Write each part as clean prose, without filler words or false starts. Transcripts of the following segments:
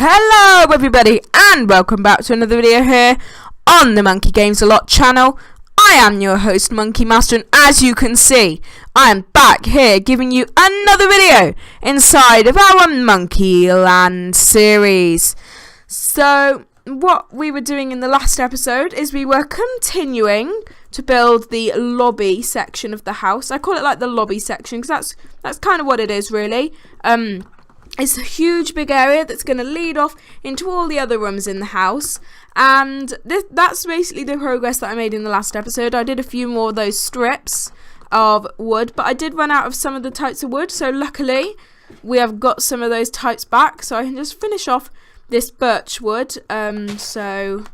Hello everybody and welcome back to another video here on the Monkey Games A Lot channel. I am your host Monkey Master, and as you can see I am back here giving you another video inside of our Monkey Land series. So what we were doing in the last episode is we were continuing to build the lobby section of the house. I call it like the lobby section because that's kind of what it is really. It's a huge big area that's going to lead off into all the other rooms in the house, and that's basically the progress that I made in the last episode. I did a few more of those strips of wood, but I did run out of some of the types of wood, so luckily we have got some of those types back, so I can just finish off this birch wood. So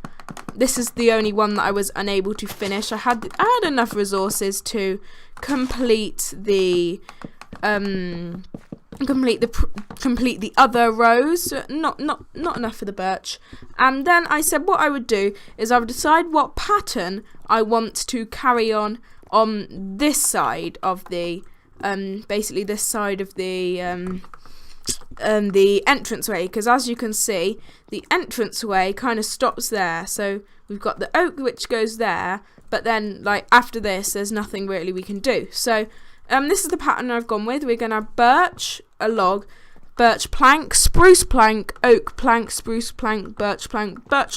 this is the only one that I was unable to finish. I had enough resources to complete the complete the other rows, not enough for the birch. And then I said what I would do is I would decide what pattern I want to carry on this side of the basically this side of the entranceway, because as you can see the entranceway kind of stops there. So we've got the oak which goes there, but then like after this there's nothing really we can do. So this is the pattern I've gone with. We're going to have birch, a log, birch plank, spruce plank, oak plank, spruce plank, birch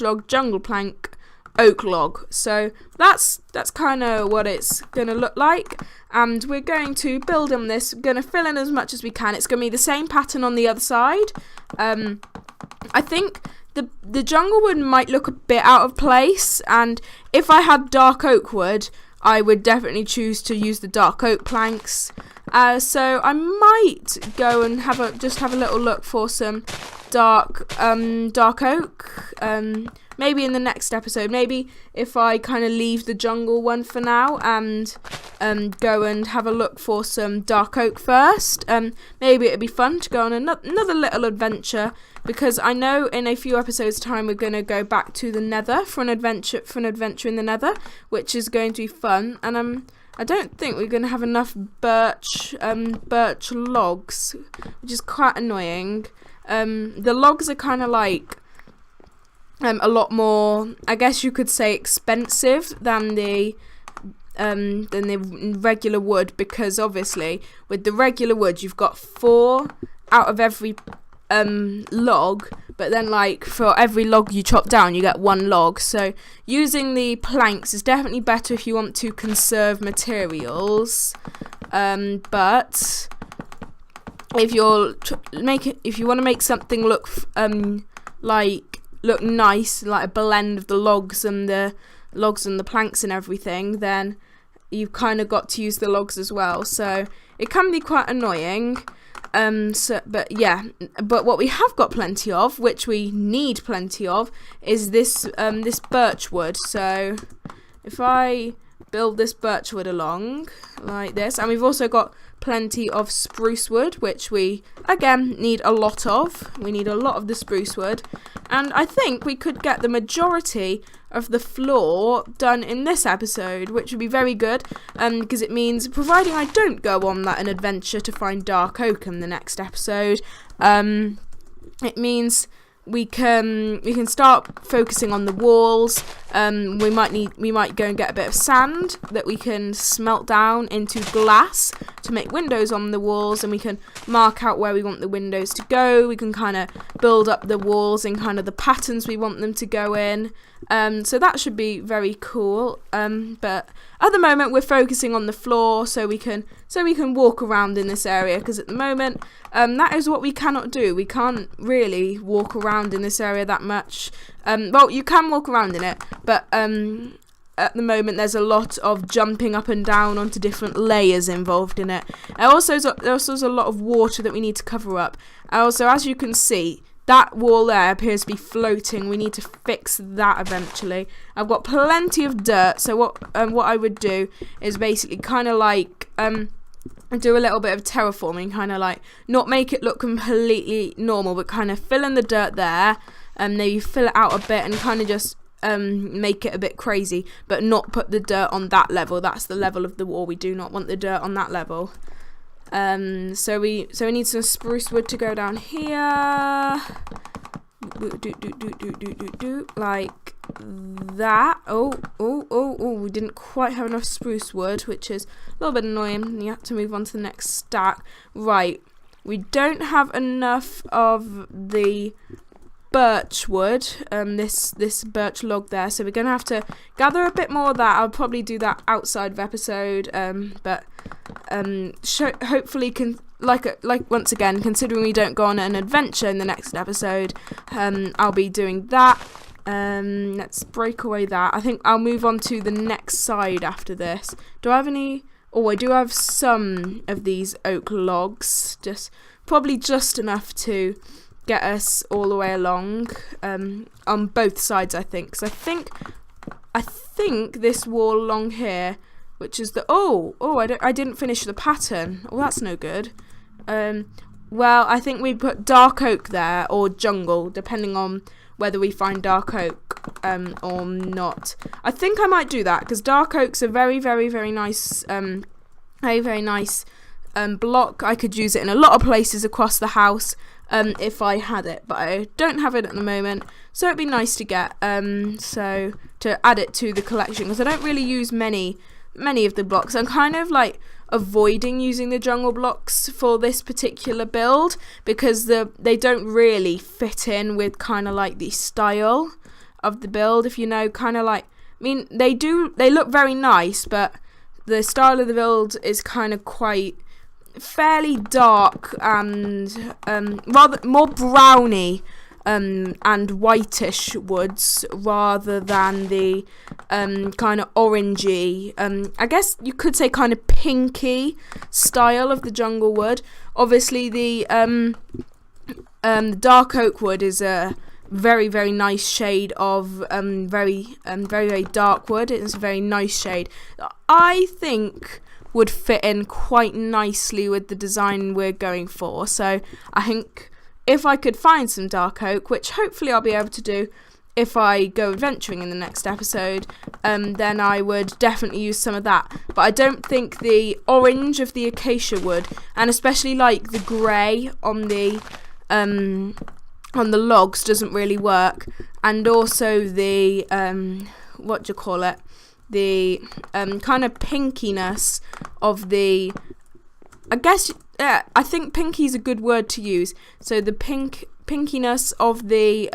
log, jungle plank, oak log. So that's kind of what it's going to look like. And we're going to build on this. We're going to fill in as much as we can. It's going to be the same pattern on the other side. I think the jungle wood might look a bit out of place. And if I had dark oak wood, I would definitely choose to use the dark oak planks. So I might go and have a little look for some dark oak. Maybe in the next episode. Maybe if I kind of leave the jungle one for now and go and have a look for some dark oak first. Maybe it'd be fun to go on another little adventure, because I know in a few episodes time we're going to go back to the Nether for an adventure in the Nether, which is going to be fun. And I don't think we're going to have enough birch logs, which is quite annoying. The logs are kind of like a lot more, I guess you could say, expensive than the regular wood, because obviously with the regular wood you've got 4 out of every log, but then like for every log you chop down you get 1 log. So using the planks is definitely better if you want to conserve materials, but if you want to make something look look nice, like a blend of the logs and the planks and everything, then you've kind of got to use the logs as well. So it can be quite annoying. But what we have got plenty of, which we need plenty of, is this birch wood. So if I build this birch wood along like this, and we've also got plenty of spruce wood, which we again need a lot of. We need a lot of the spruce wood, and I think we could get the majority of the floor done in this episode, which would be very good, because it means, providing I don't go on an adventure to find dark oak in the next episode, it means we can start focusing on the walls. We might go and get a bit of sand that we can smelt down into glass to make windows on the walls, and we can mark out where we want the windows to go. We can kind of build up the walls in kind of the patterns we want them to go in. So that should be very cool. But at the moment we're focusing on the floor so we can walk around in this area, because at the moment that is what we cannot do. We can't really walk around in this area that much. Well, you can walk around in it, but at the moment there's a lot of jumping up and down onto different layers involved in it. There also is a lot of water that we need to cover up. Also, as you can see, that wall there appears to be floating. We need to fix that eventually. I've got plenty of dirt, so what I would do is basically kind of like do a little bit of terraforming, kind of like not make it look completely normal, but kind of fill in the dirt there, and maybe fill it out a bit and kind of just make it a bit crazy, but not put the dirt on that level. That's the level of the wall. We do not want the dirt on that level. So we need some spruce wood to go down here. like that. We didn't quite have enough spruce wood, which is a little bit annoying. You have to move on to the next stack. Right, we don't have enough of the birch wood, this birch log there, so we're gonna have to gather a bit more of that. I'll probably do that outside of episode, but hopefully like once again, considering we don't go on an adventure in the next episode, I'll be doing that. Let's break away that. I think I'll move on to the next side after this. Do I have any? Oh, I do have some of these oak logs, probably just enough to get us all the way along, on both sides, I think. Because I think this wall along here, which is the I didn't finish the pattern. Oh, that's no good. Well, I think we put dark oak there, or jungle, depending on whether we find dark oak or not. I think I might do that, because dark oak's a very, very, very nice, very nice block. I could use it in a lot of places across the house if I had it, but I don't have it at the moment, so it'd be nice to get, so to add it to the collection, because I don't really use many of the blocks. I'm kind of like avoiding using the jungle blocks for this particular build, because they don't really fit in with kind of like the style of the build, if you know, kind of like, I mean, they look very nice, but the style of the build is kind of quite fairly dark and rather more browny and whitish woods, rather than the kind of orangey, I guess you could say kind of pinky style of the jungle wood. Obviously the dark oak wood is a very, very nice shade of very, very dark wood. It's a very nice shade. I think would fit in quite nicely with the design we're going for. So I think if I could find some dark oak, which hopefully I'll be able to do if I go adventuring in the next episode, then I would definitely use some of that. But I don't think the orange of the acacia wood, and especially like the grey on the logs, doesn't really work. And also the the kind of pinkiness of the, I guess, I think pinky is a good word to use. So the pinkiness of the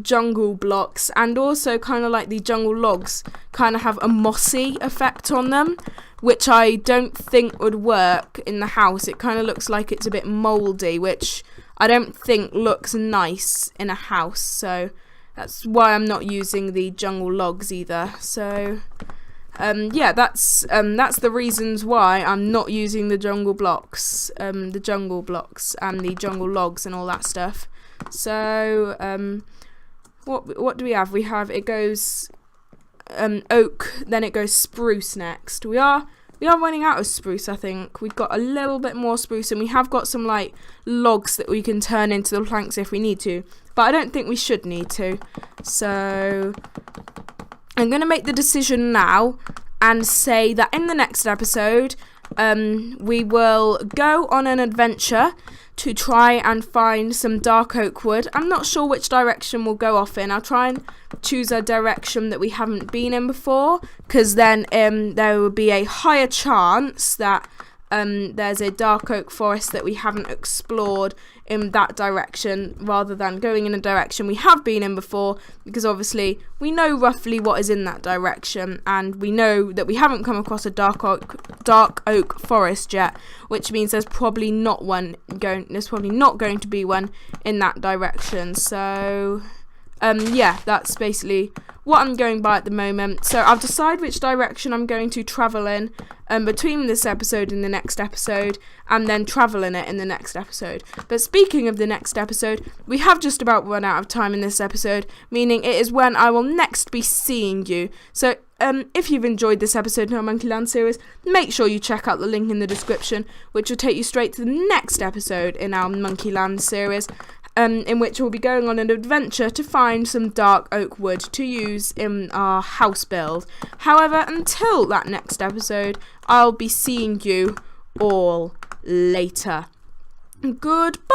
jungle blocks, and also kind of like the jungle logs kind of have a mossy effect on them, which I don't think would work in the house. It kind of looks like it's a bit mouldy, which I don't think looks nice in a house. So that's why I'm not using the jungle logs either. So yeah, that's the reasons why I'm not using the jungle blocks, and the jungle logs and all that stuff. So what do we have? We have, it goes oak, then it goes spruce next. We are running out of spruce. I think we've got a little bit more spruce, and we have got some like logs that we can turn into the planks if we need to, but I don't think we should need to. So I'm going to make the decision now and say that in the next episode we will go on an adventure to try and find some dark oak wood. I'm not sure which direction we'll go off in. I'll try and choose a direction that we haven't been in before, because then there will be a higher chance that there's a dark oak forest that we haven't explored in that direction, rather than going in a direction we have been in before, because obviously we know roughly what is in that direction, and we know that we haven't come across a dark oak forest yet, which means there's probably not going to be one in that direction. So yeah, that's basically what I'm going by at the moment. So I'll decide which direction I'm going to travel in between this episode and the next episode, and then travel in it in the next episode. But speaking of the next episode, we have just about run out of time in this episode, meaning it is when I will next be seeing you. So if you've enjoyed this episode in our Monkeyland series, make sure you check out the link in the description, which will take you straight to the next episode in our Monkeyland series, in which we'll be going on an adventure to find some dark oak wood to use in our house build. However, until that next episode, I'll be seeing you all later. Goodbye!